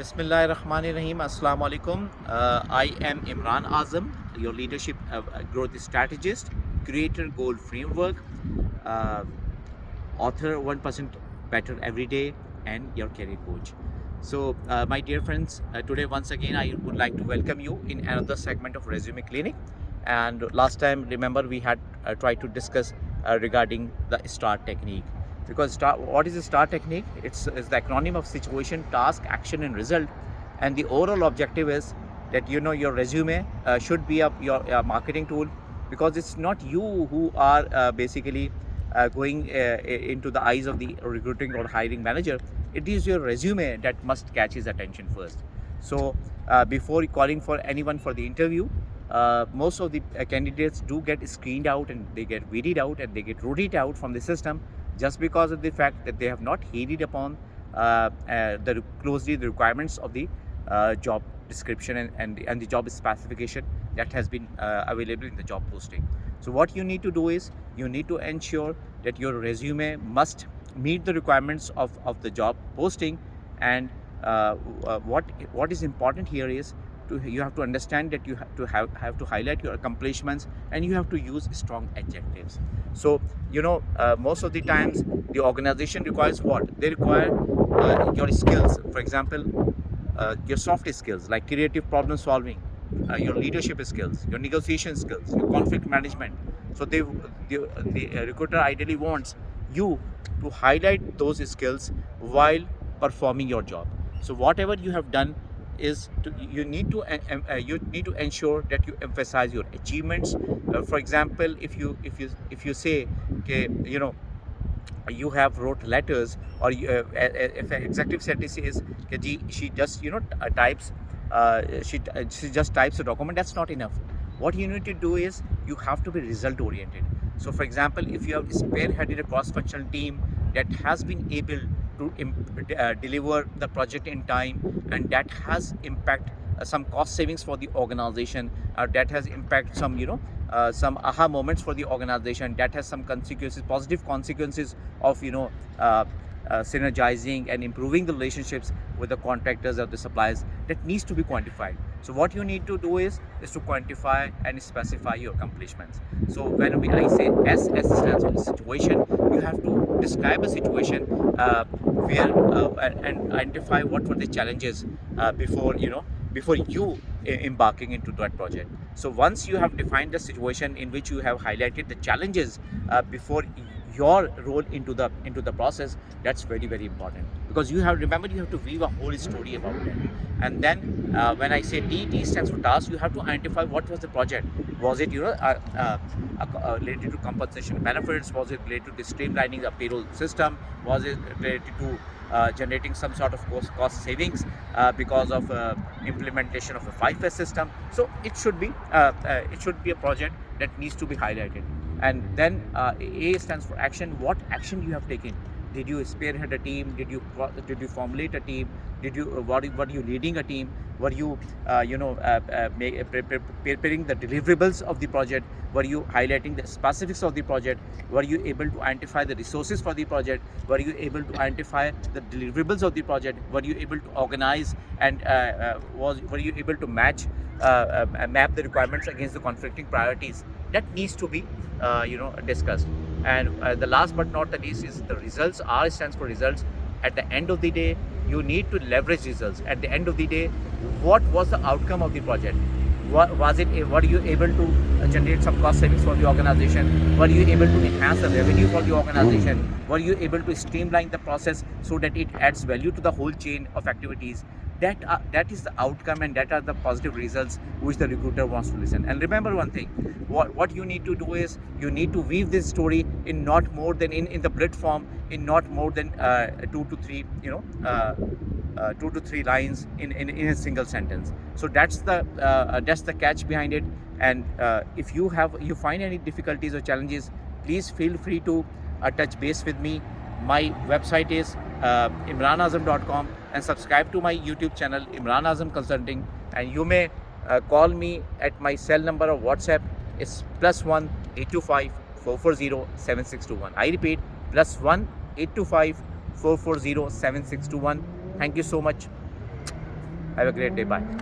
Bismillahirrahmanirrahim. Assalamu alaikum. I am Imran Azam, your leadership growth strategist, creator goal framework, uh, author 1% better every day, and your career coach. So, my dear friends, today once again I would like to welcome you in another segment of Resume Clinic. And last time, remember, we had tried to discuss regarding the STAR technique. Because what is the STAR technique? It's the acronym of situation, task, action, and result. And the overall objective is that your resume should be your marketing tool, because it's not you who are basically going into the eyes of the recruiting or hiring manager. It is your resume that must catch his attention first. So before calling for anyone for the interview, most of the candidates do get screened out, and they get weeded out, and they get rooted out from the system, just because of the fact that they have not heeded upon closely the requirements of the job description and the job specification that has been available in the job posting. So what you need to do is you need to ensure that your resume must meet the requirements of the job posting. And what is important here is you have to understand that you have to highlight your accomplishments, and you have to use strong adjectives. So most of the times the organization requires what they require: your skills, for example, your soft skills like creative problem solving, your leadership skills, your negotiation skills, your conflict management. So the recruiter ideally wants you to highlight those skills while performing your job. So whatever you have done is you need to ensure that you emphasize your achievements. For example, if you say, okay, you have wrote letters, or if an executive secretary says that she just types she just types a document, that's not enough. What you need to do is you have to be result oriented. So for example, if you have spearheaded a cross functional team that has been able to deliver the project in time, and that has impact some cost savings for the organization, that has impact some aha moments for the organization, that has some consequences, positive consequences of synergizing and improving the relationships with the contractors or the suppliers, that needs to be quantified. So what you need to do is to quantify and specify your accomplishments. So I say S stands for situation, you have to describe a situation where and identify what were the challenges before you embarking into that project. So once you have defined the situation in which you have highlighted the challenges before your role into the process, that's very very important, because you have to weave a whole story about it. And then when I say T stands for task, you have to identify what was the project. Was it related to compensation benefits? Was it related to streamlining the payroll system? Was it related to generating some sort of cost savings because of implementation of a 5S system? So it should be a project that needs to be highlighted. And then A stands for action. What action you have taken? Did you spearhead a team? Did you formulate a team? Were you leading a team? Were you preparing the deliverables of the project? Were you highlighting the specifics of the project? Were you able to identify the resources for the project? Were you able to identify the deliverables of the project? Were you able to organize and were you able to map the requirements against the conflicting priorities? That needs to be discussed. And the last but not the least is the results. R stands for results. At the end of the day, you need to leverage results. At the end of the day, what was the outcome of the project? Were you able to generate some cost savings for the organization? Were you able to enhance the revenue for the organization? Were you able to streamline the process so that it adds value to the whole chain of activities? That is the outcome, and that are the positive results which the recruiter wants to listen. And remember one thing: what you need to do is you need to weave this story in not more than in the bullet form, in not more than two to three lines in a single sentence. So that's the catch behind it. And if you find any difficulties or challenges, please feel free to touch base with me. My website is imranazam.com, and subscribe to my YouTube channel, Imran Azam Consulting. And you may call me at my cell number or WhatsApp. It's +1 825 440 7621. I repeat, +1 825 440 7621. Thank you so much. Have a great day. Bye.